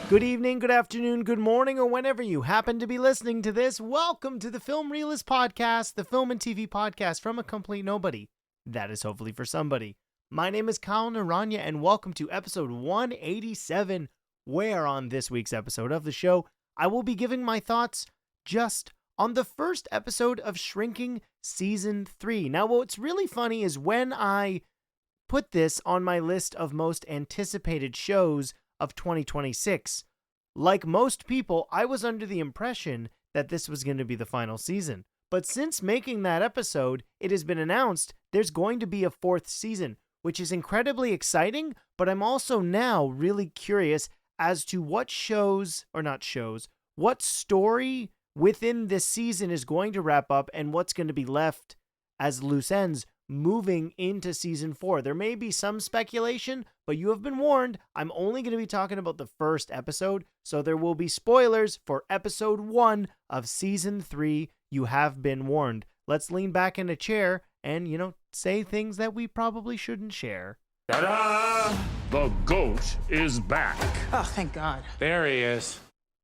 Good evening, good afternoon, good morning, or whenever you happen to be listening to this, welcome to the Film Realist Podcast, the film and TV podcast from a complete nobody. That is hopefully for somebody. My name is Kyle Naranya, and welcome to episode 187, where on this week's episode of the show, I will be giving my thoughts just on the first episode of Shrinking Season 3. Now, what's really funny is when I put this on my list of most anticipated shows of 2026. Like most people, I was under the impression that this was going to be the final season. But since making that episode, it has been announced there's going to be a fourth season, which is incredibly exciting, but I'm also now really curious as to what what story within this season is going to wrap up and what's going to be left as loose ends moving into season 4. There may be some speculation, but you have been warned. I'm only going to be talking about the first episode, so there will be spoilers for episode 1 of season 3. You have been warned. Let's lean back in a chair and, say things that we probably shouldn't share. Ta-da! The goat is back. Oh, thank God. There he is.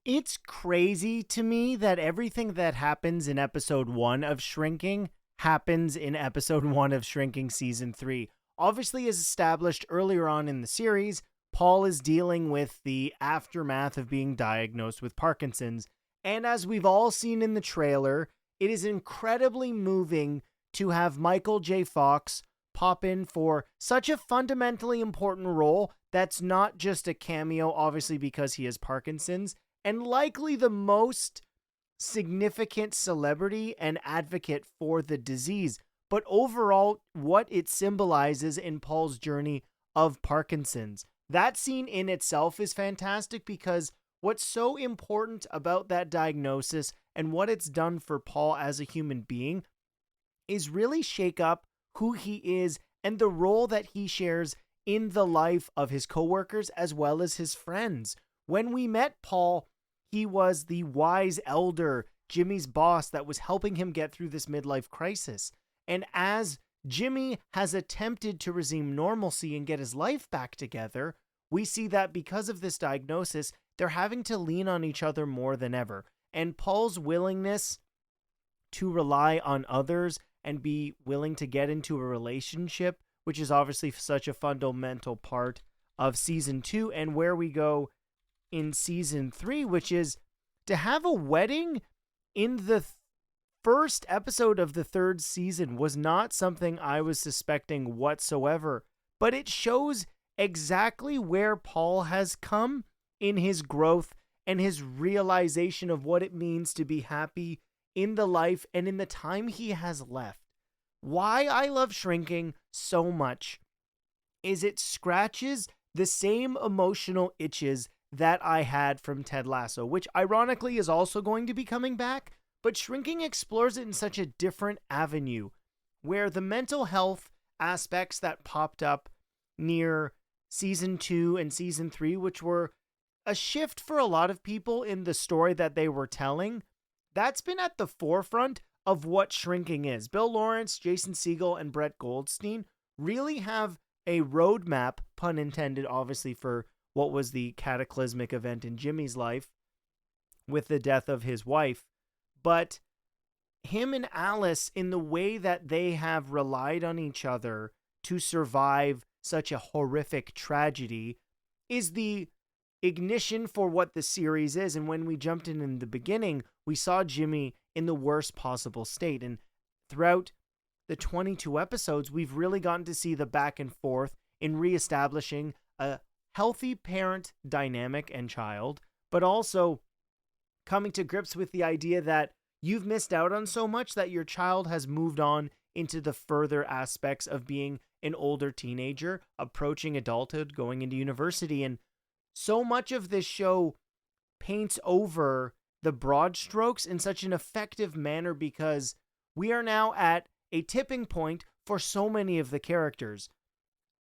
It's crazy to me that everything that happens in episode 1 of Shrinking happens in episode 1 of Shrinking season 3. Obviously, as established earlier on in the series, Paul is dealing with the aftermath of being diagnosed with Parkinson's. And as we've all seen in the trailer, it is incredibly moving to have Michael J. Fox pop in for such a fundamentally important role that's not just a cameo, obviously because he has Parkinson's, and likely the most significant celebrity and advocate for the disease, but overall what it symbolizes in Paul's journey of Parkinson's. That scene in itself is fantastic because what's so important about that diagnosis and what it's done for Paul as a human being is really shake up who he is and the role that he shares in the life of his coworkers as well as his friends. When we met Paul, he was the wise elder, Jimmy's boss, that was helping him get through this midlife crisis. And as Jimmy has attempted to resume normalcy and get his life back together, we see that because of this diagnosis, they're having to lean on each other more than ever. And Paul's willingness to rely on others and be willing to get into a relationship, which is obviously such a fundamental part of season 2 and where we go in season 3, which is to have a wedding in the first episode of the third season was not something I was suspecting whatsoever, but it shows exactly where Paul has come in his growth and his realization of what it means to be happy in the life and in the time he has left. Why I love Shrinking so much is it scratches the same emotional itches that I had from Ted Lasso, which ironically is also going to be coming back, but Shrinking explores it in such a different avenue, where the mental health aspects that popped up near season 2 and season 3, which were a shift for a lot of people in the story that they were telling, that's been at the forefront of what Shrinking is. Bill Lawrence, Jason Segel, and Brett Goldstein really have a roadmap, pun intended, obviously, for what was the cataclysmic event in Jimmy's life with the death of his wife. But him and Alice, in the way that they have relied on each other to survive such a horrific tragedy, is the ignition for what the series is. And when we jumped in the beginning, we saw Jimmy in the worst possible state. And throughout the 22 episodes, we've really gotten to see the back and forth in reestablishing a healthy parent dynamic and child, but also coming to grips with the idea that you've missed out on so much that your child has moved on into the further aspects of being an older teenager, approaching adulthood, going into university. And so much of this show paints over the broad strokes in such an effective manner because we are now at a tipping point for so many of the characters.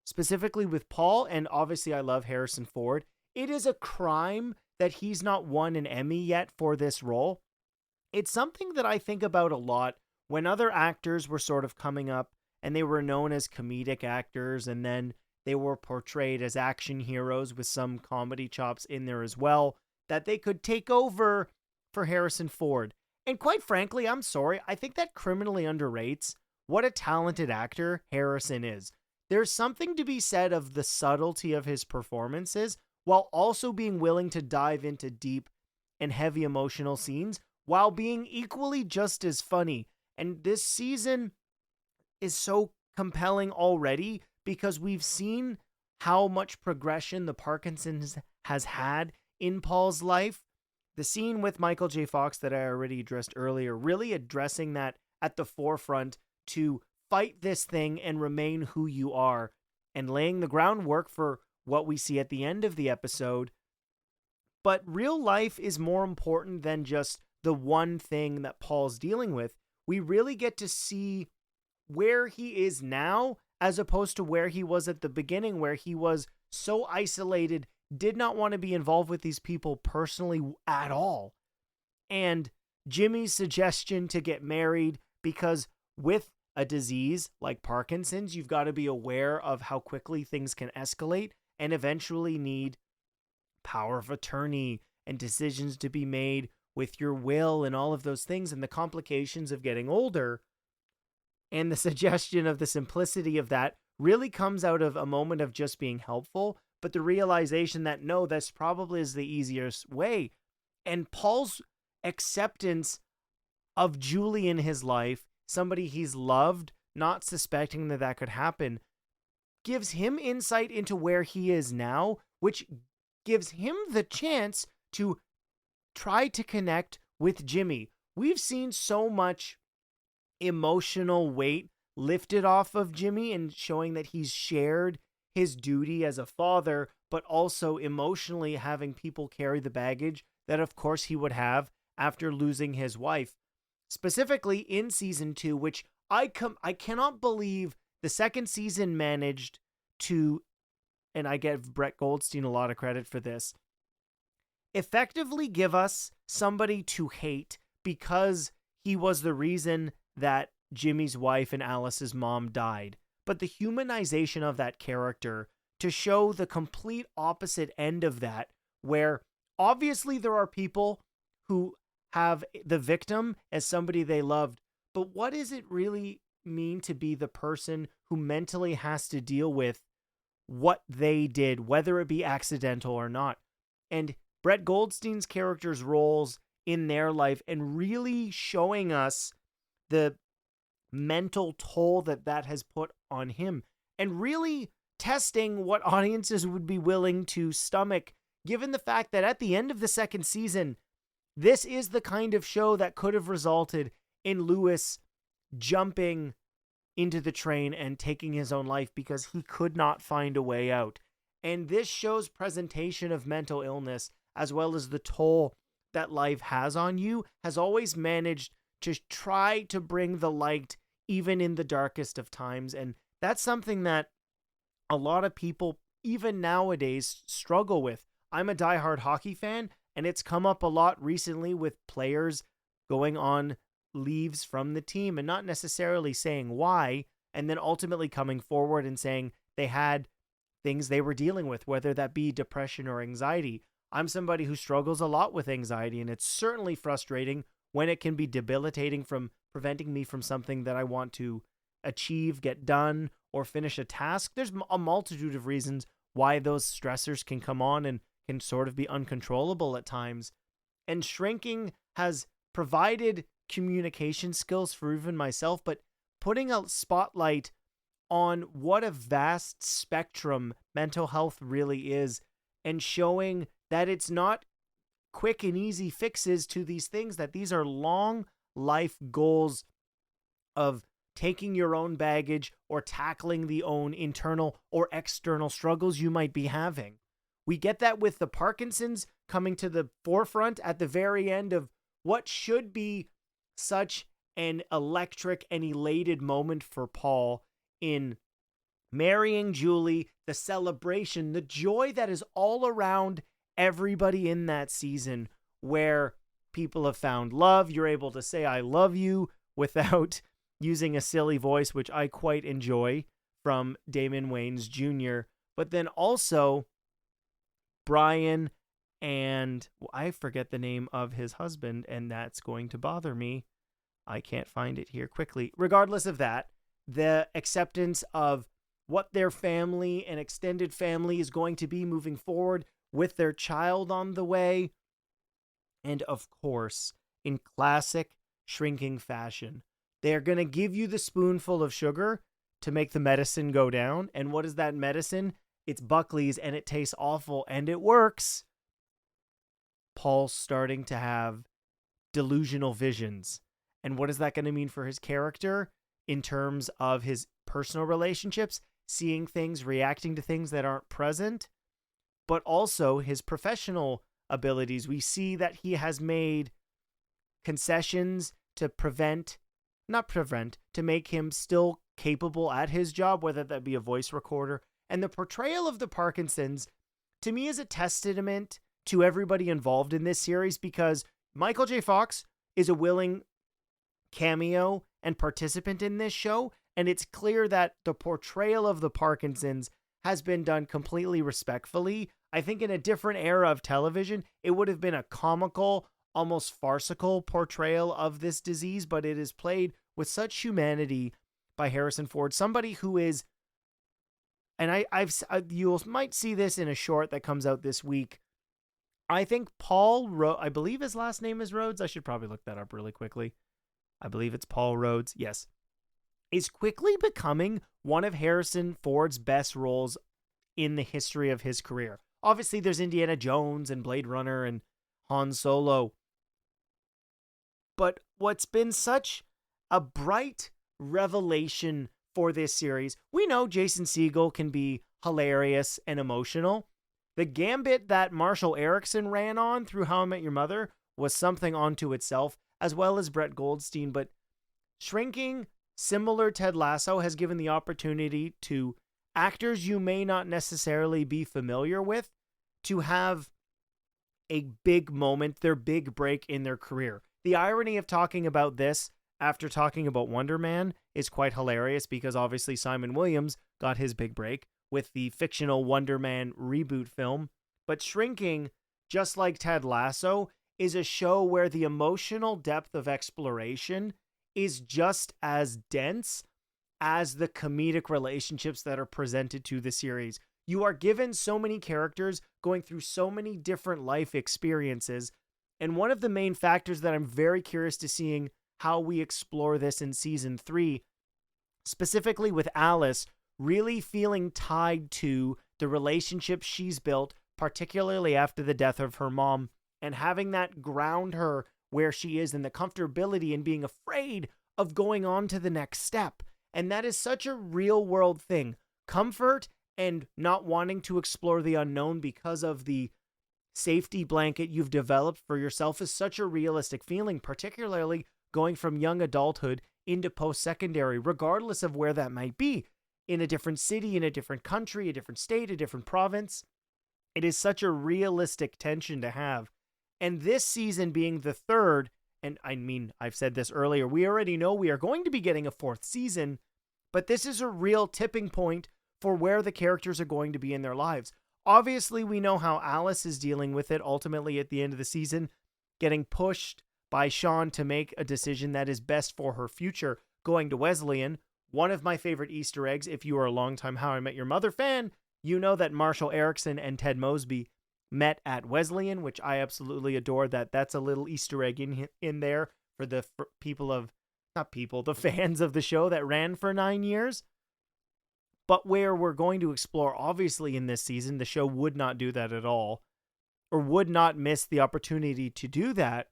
Specifically with Paul, and obviously I love Harrison Ford, it is a crime that he's not won an Emmy yet for this role. It's something that I think about a lot when other actors were sort of coming up and they were known as comedic actors, and then they were portrayed as action heroes with some comedy chops in there as well, that they could take over for Harrison Ford. And quite frankly, I'm sorry, I think that criminally underrates what a talented actor Harrison is. There's something to be said of the subtlety of his performances while also being willing to dive into deep and heavy emotional scenes while being equally just as funny. And this season is so compelling already because we've seen how much progression the Parkinson's has had in Paul's life. The scene with Michael J. Fox that I already addressed earlier, really addressing that at the forefront to fight this thing and remain who you are, and laying the groundwork for what we see at the end of the episode. But real life is more important than just the one thing that Paul's dealing with. We really get to see where he is now as opposed to where he was at the beginning, where he was so isolated, did not want to be involved with these people personally at all. And Jimmy's suggestion to get married, because with a disease like Parkinson's, you've got to be aware of how quickly things can escalate and eventually need power of attorney and decisions to be made with your will and all of those things and the complications of getting older. And the suggestion of the simplicity of that really comes out of a moment of just being helpful, but the realization that no, this probably is the easiest way. And Paul's acceptance of Julie in his life, somebody he's loved, not suspecting that that could happen, gives him insight into where he is now, which gives him the chance to try to connect with Jimmy. We've seen so much emotional weight lifted off of Jimmy and showing that he's shared his duty as a father, but also emotionally having people carry the baggage that of course he would have after losing his wife. Specifically in season 2, which I cannot believe the second season managed to, and I give Brett Goldstein a lot of credit for this, effectively give us somebody to hate because he was the reason that Jimmy's wife and Alice's mom died. But the humanization of that character to show the complete opposite end of that, where obviously there are people who have the victim as somebody they loved, but what does it really mean to be the person who mentally has to deal with what they did, whether it be accidental or not? And Brett Goldstein's character's roles in their life and really showing us the mental toll that that has put on him and really testing what audiences would be willing to stomach, given the fact that at the end of the second season, this is the kind of show that could have resulted in Lewis jumping into the train and taking his own life because he could not find a way out. And this show's presentation of mental illness, as well as the toll that life has on you, has always managed to try to bring the light even in the darkest of times. And that's something that a lot of people, even nowadays, struggle with. I'm a diehard hockey fan, and it's come up a lot recently with players going on leaves from the team and not necessarily saying why, and then ultimately coming forward and saying they had things they were dealing with, whether that be depression or anxiety. I'm somebody who struggles a lot with anxiety, and it's certainly frustrating when it can be debilitating from preventing me from something that I want to achieve, get done, or finish a task. There's a multitude of reasons why those stressors can come on and can sort of be uncontrollable at times. And shrinking has provided communication skills for even myself, but putting a spotlight on what a vast spectrum mental health really is and showing that it's not quick and easy fixes to these things, that these are long life goals of taking your own baggage or tackling the own internal or external struggles you might be having. We get that with the Parkinson's coming to the forefront at the very end of what should be such an electric and elated moment for Paul in marrying Julie, the celebration, the joy that is all around everybody in that season, where people have found love. You're able to say, I love you, without using a silly voice, which I quite enjoy from Damon Wayans Jr., but then also Brian and I forget the name of his husband, and that's going to bother me. I can't find it here quickly. Regardless of that, the acceptance of what their family and extended family is going to be moving forward with their child on the way. And of course, in classic Shrinking fashion, they're going to give you the spoonful of sugar to make the medicine go down. And what is that medicine? It's Buckley's, and it tastes awful, and it works. Paul's starting to have delusional visions. And what is that going to mean for his character in terms of his personal relationships, seeing things, reacting to things that aren't present, but also his professional abilities? We see that he has made concessions to to make him still capable at his job, whether that be a voice recorder. And the portrayal of the Parkinsons, to me, is a testament to everybody involved in this series, because Michael J. Fox is a willing cameo and participant in this show, and it's clear that the portrayal of the Parkinsons has been done completely respectfully. I think in a different era of television, it would have been a comical, almost farcical portrayal of this disease, but it is played with such humanity by Harrison Ford, somebody who is, and you might see this in a short that comes out this week. I think I believe his last name is Rhodes. I should probably look that up really quickly. I believe it's Paul Rhodes. Yes. Is quickly becoming one of Harrison Ford's best roles in the history of his career. Obviously, there's Indiana Jones and Blade Runner and Han Solo. But what's been such a bright revelation for this series, we know Jason Segel can be hilarious and emotional. The gambit that Marshall Erickson ran on through How I Met Your Mother was something unto itself, as well as Brett Goldstein. But Shrinking, similar Ted Lasso, has given the opportunity to actors you may not necessarily be familiar with to have a big moment, their big break in their career. The irony of talking about this after talking about Wonder Man is quite hilarious, because obviously Simon Williams got his big break with the fictional Wonder Man reboot film. But Shrinking, just like Ted Lasso, is a show where the emotional depth of exploration is just as dense as the comedic relationships that are presented to the series. You are given so many characters going through so many different life experiences. And one of the main factors that I'm very curious to seeing how we explore this in season 3, specifically with Alice, really feeling tied to the relationship she's built, particularly after the death of her mom, and having that ground her where she is, and the comfortability and being afraid of going on to the next step. And that is such a real world thing. Comfort and not wanting to explore the unknown because of the safety blanket you've developed for yourself is such a realistic feeling, particularly going from young adulthood into post-secondary, regardless of where that might be, in a different city, in a different country, a different state, a different province. It is such a realistic tension to have. And this season being the third, and I mean, I've said this earlier, we already know we are going to be getting a fourth season, but this is a real tipping point for where the characters are going to be in their lives. Obviously, we know how Alice is dealing with it ultimately at the end of the season, getting pushed by Sean to make a decision that is best for her future, going to Wesleyan. One of my favorite Easter eggs, if you are a longtime How I Met Your Mother fan, you know that Marshall Erickson and Ted Mosby met at Wesleyan, which I absolutely adore. That's a little Easter egg in there for the the fans of the show that ran for 9 years. But where we're going to explore, obviously in this season, the show would not do that at all, or would not miss the opportunity to do that,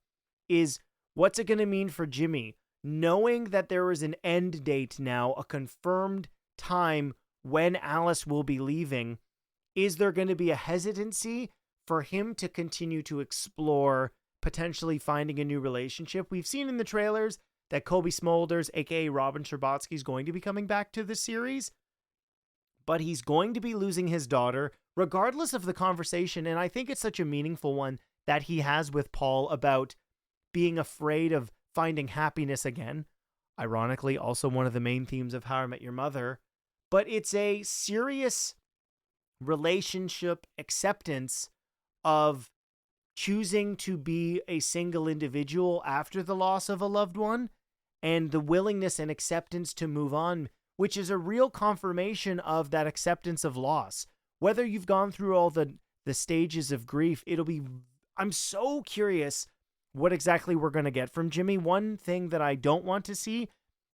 is what's it going to mean for Jimmy? Knowing that there is an end date now, a confirmed time when Alice will be leaving, is there going to be a hesitancy for him to continue to explore potentially finding a new relationship? We've seen in the trailers that Kobe Smulders, aka Robin Scherbatsky, is going to be coming back to the series, but he's going to be losing his daughter regardless of the conversation. And I think it's such a meaningful one that he has with Paul about being afraid of finding happiness again. Ironically, also one of the main themes of How I Met Your Mother. but it's a serious relationship acceptance of choosing to be a single individual after the loss of a loved one, and the willingness and acceptance to move on, which is a real confirmation of that acceptance of loss. Whether you've gone through all the stages of grief, I'm so curious what exactly we're going to get from Jimmy. One thing that I don't want to see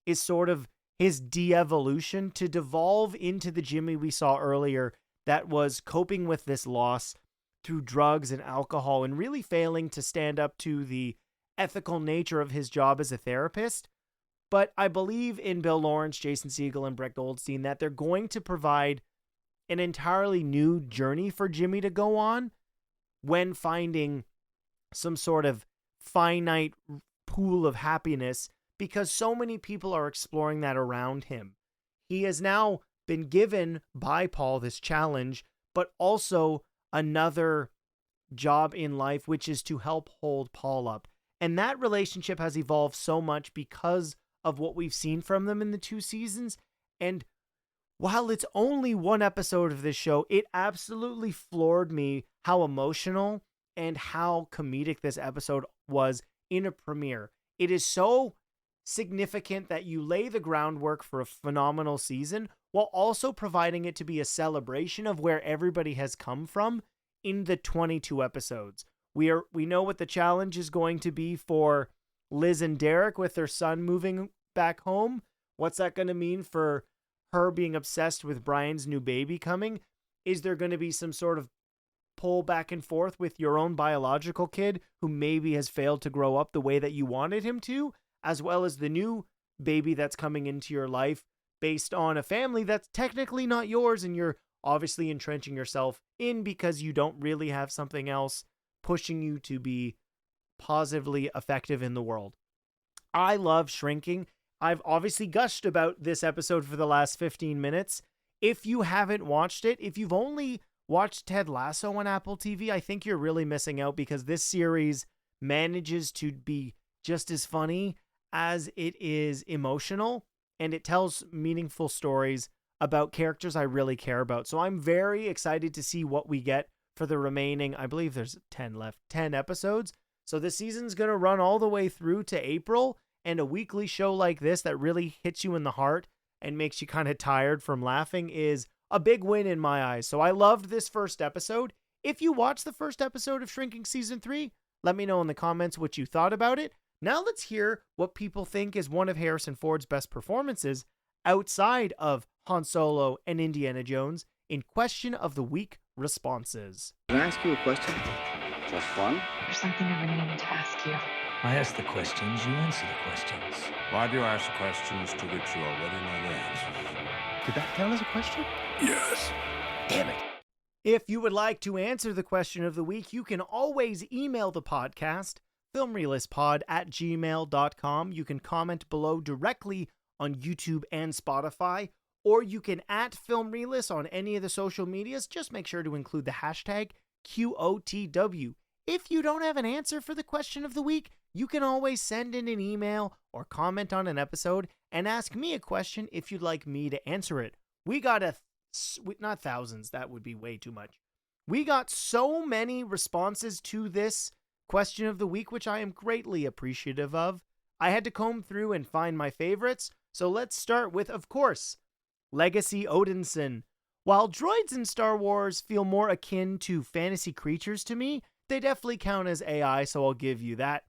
is sort of his de-evolution to devolve into the Jimmy we saw earlier that was coping with this loss through drugs and alcohol and really failing to stand up to the ethical nature of his job as a therapist. But I believe in Bill Lawrence, Jason Segel, and Brett Goldstein that they're going to provide an entirely new journey for Jimmy to go on when finding some sort of finite pool of happiness, because so many people are exploring that around him. He has now been given by Paul this challenge, but also another job in life, which is to help hold Paul up. And that relationship has evolved so much because of what we've seen from them in the 2 seasons. And while it's only one episode of this show, it absolutely floored me how emotional and how comedic this episode was in a premiere. It is so significant that you lay the groundwork for a phenomenal season while also providing it to be a celebration of where everybody has come from in the 22 episodes. We know what the challenge is going to be for Liz and Derek with their son moving back home. What's that going to mean for her being obsessed with Brian's new baby coming? Is there going to be some sort of pull back and forth with your own biological kid who maybe has failed to grow up the way that you wanted him to, as well as the new baby that's coming into your life based on a family that's technically not yours and you're obviously entrenching yourself in because you don't really have something else pushing you to be positively effective in the world. I love Shrinking. I've obviously gushed about this episode for the last 15 minutes. If you haven't watched it, if you've only watched Ted Lasso on Apple TV, I think you're really missing out, because this series manages to be just as funny as it is emotional, and it tells meaningful stories about characters I really care about. So I'm very excited to see what we get for the remaining, I believe there's 10 episodes. So this season's going to run all the way through to April, and a weekly show like this that really hits you in the heart and makes you kind of tired from laughing is a big win in my eyes. So I loved this first episode. If you watched the first episode of Shrinking Season 3, let me know in the comments what you thought about it. Now let's hear what people think is one of Harrison Ford's best performances outside of Han Solo and Indiana Jones in Question of the Week responses. Can I ask you a question? Just fun? There's something I really need to ask you. I ask the questions, you answer the questions. Why do you ask questions to which you already know the answers? Did that count as a question? Yes. Damn it. If you would like to answer the question of the week, you can always email the podcast, filmreelistspod@gmail.com. You can comment below directly on YouTube and Spotify, or you can @filmreelist on any of the social medias. Just make sure to include the hashtag QOTW. If you don't have an answer for the question of the week, you can always send in an email or comment on an episode and ask me a question if you'd like me to answer it. We got not thousands, that would be way too much. We got so many responses to this question of the week, which I am greatly appreciative of. I had to comb through and find my favorites, so let's start with, of course, Legacy Odinson. While droids in Star Wars feel more akin to fantasy creatures to me, they definitely count as AI, so I'll give you that.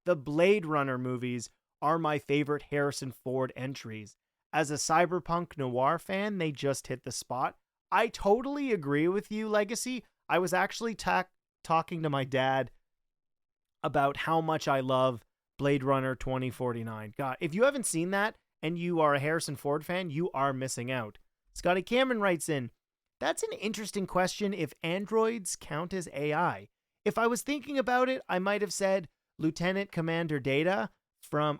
The Blade Runner movies are my favorite Harrison Ford entries. As a cyberpunk noir fan, they just hit the spot. I totally agree with you, Legacy. I was actually talking to my dad about how much I love Blade Runner 2049. God, if you haven't seen that and you are a Harrison Ford fan, you are missing out. Scotty Cameron writes in, that's an interesting question if androids count as AI. If I was thinking about it, I might have said Lieutenant Commander Data from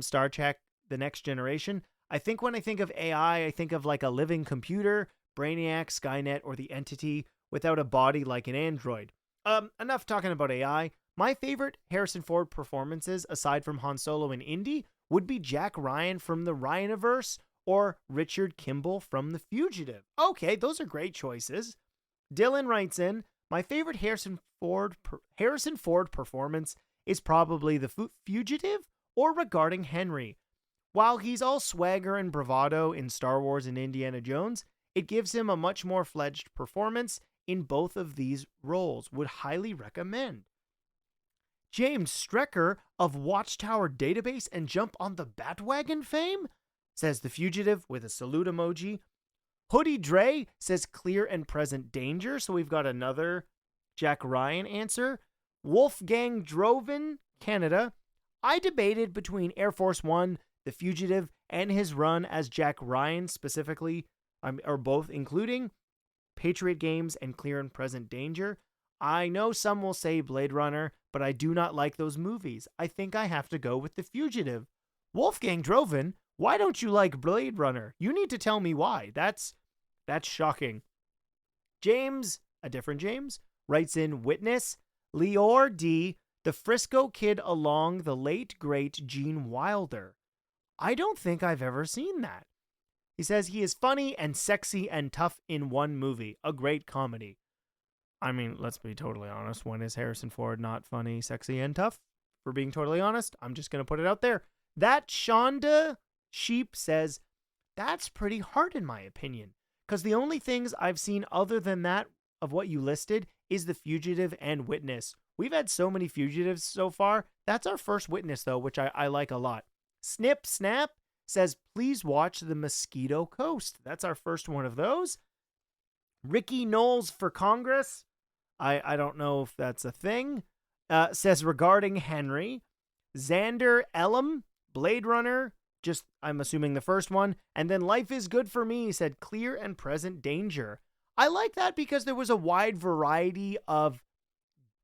Star Trek The Next Generation. I think when I think of AI, I think of like a living computer, Brainiac, Skynet, or the Entity without a body like an android. Enough talking about AI. My favorite Harrison Ford performances, aside from Han Solo and Indy, would be Jack Ryan from the Ryaniverse or Richard Kimball from The Fugitive? Okay, those are great choices. Dylan writes in, my favorite Harrison Ford performance is probably The Fugitive or Regarding Henry. While he's all swagger and bravado in Star Wars and Indiana Jones, it gives him a much more fledged performance in both of these roles. Would highly recommend. James Strecker of Watchtower Database and Jump on the Batwagon fame says The Fugitive with a salute emoji. Hoodie Dre says Clear and Present Danger. So we've got another Jack Ryan answer. Wolfgang Droven, Canada. I debated between Air Force One, The Fugitive, and his run as Jack Ryan specifically, or both, including Patriot Games and Clear and Present Danger. I know some will say Blade Runner, but I do not like those movies. I think I have to go with The Fugitive. Wolfgang Droven, why don't you like Blade Runner? You need to tell me why. That's shocking. James, a different James, writes in Witness, Leor D., the Frisco Kid along the late, great Gene Wilder. I don't think I've ever seen that. He says he is funny and sexy and tough in one movie. A great comedy. I mean, let's be totally honest. When is Harrison Ford not funny, sexy, and tough? For being totally honest, I'm just going to put it out there. That Shonda Sheep says, that's pretty hard in my opinion. Because the only things I've seen other than that of what you listed is The Fugitive and Witness. We've had so many Fugitives so far. That's our first Witness, though, which I like a lot. Snip Snap says, please watch The Mosquito Coast. That's our first one of those. Ricky Knowles for Congress. I don't know if that's a thing. Says, regarding Henry. Xander Elam, Blade Runner. Just, I'm assuming the first one. And then Life is Good for Me said, Clear and Present Danger. I like that because there was a wide variety of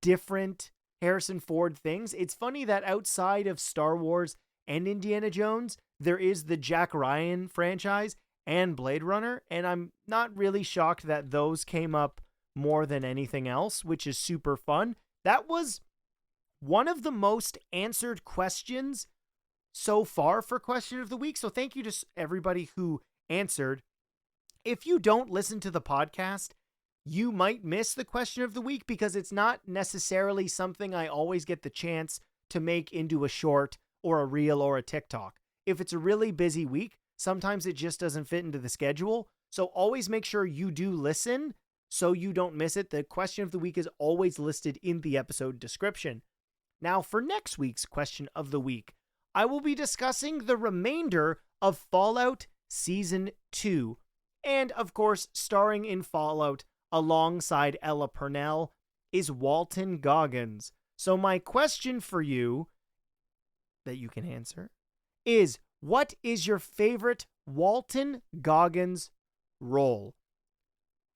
different Harrison Ford things. It's funny that outside of Star Wars and Indiana Jones, there is the Jack Ryan franchise and Blade Runner, and I'm not really shocked that those came up more than anything else, which is super fun. That was one of the most answered questions so far for Question of the Week, so thank you to everybody who answered. If you don't listen to the podcast, you might miss the Question of the Week because it's not necessarily something I always get the chance to make into a short or a reel or a TikTok. If it's a really busy week, sometimes it just doesn't fit into the schedule. So always make sure you do listen so you don't miss it. The Question of the Week is always listed in the episode description. Now for next week's Question of the Week, I will be discussing the remainder of Fallout Season 2. And of course, starring in Fallout alongside Ella Purnell is Walton Goggins. So my question for you that you can answer is, what is your favorite Walton Goggins role?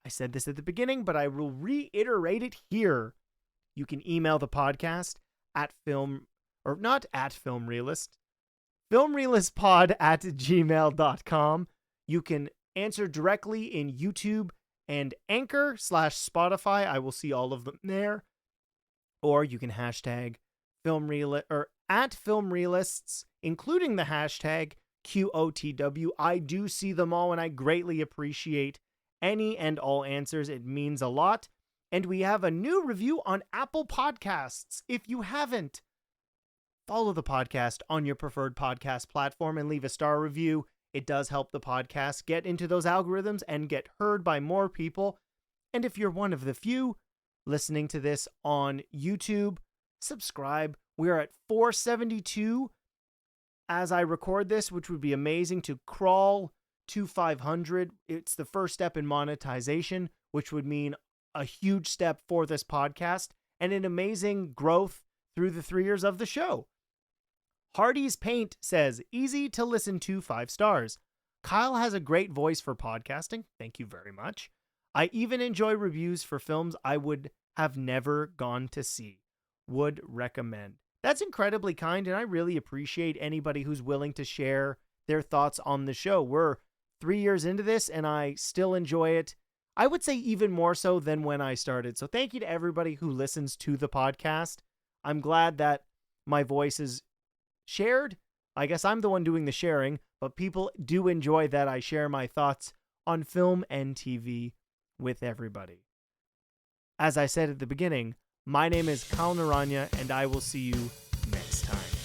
I said this at the beginning, but I will reiterate it here. You can email the podcast at filmreelistspod@gmail.com. You can answer directly in YouTube and Anchor/Spotify. I will see all of them there. Or you can hashtag @filmrealists, including the hashtag QOTW. I do see them all, and I greatly appreciate any and all answers. It means a lot. And we have a new review on Apple Podcasts. If you haven't, follow the podcast on your preferred podcast platform and leave a star review. It does help the podcast get into those algorithms and get heard by more people. And if you're one of the few listening to this on YouTube, subscribe. We are at 472 as I record this, which would be amazing to crawl to 500. It's the first step in monetization, which would mean a huge step for this podcast and an amazing growth through the 3 years of the show. Hardy's Paint says, easy to listen to, 5 stars. Kyle has a great voice for podcasting. Thank you very much. I even enjoy reviews for films I would have never gone to see. Would recommend. That's incredibly kind, and I really appreciate anybody who's willing to share their thoughts on the show. We're 3 years into this, and I still enjoy it. I would say even more so than when I started. So thank you to everybody who listens to the podcast. I'm glad that my voice is shared. I guess I'm the one doing the sharing, but people do enjoy that I share my thoughts on film and TV with everybody. As I said at the beginning, my name is Kal Naranya, and I will see you next time.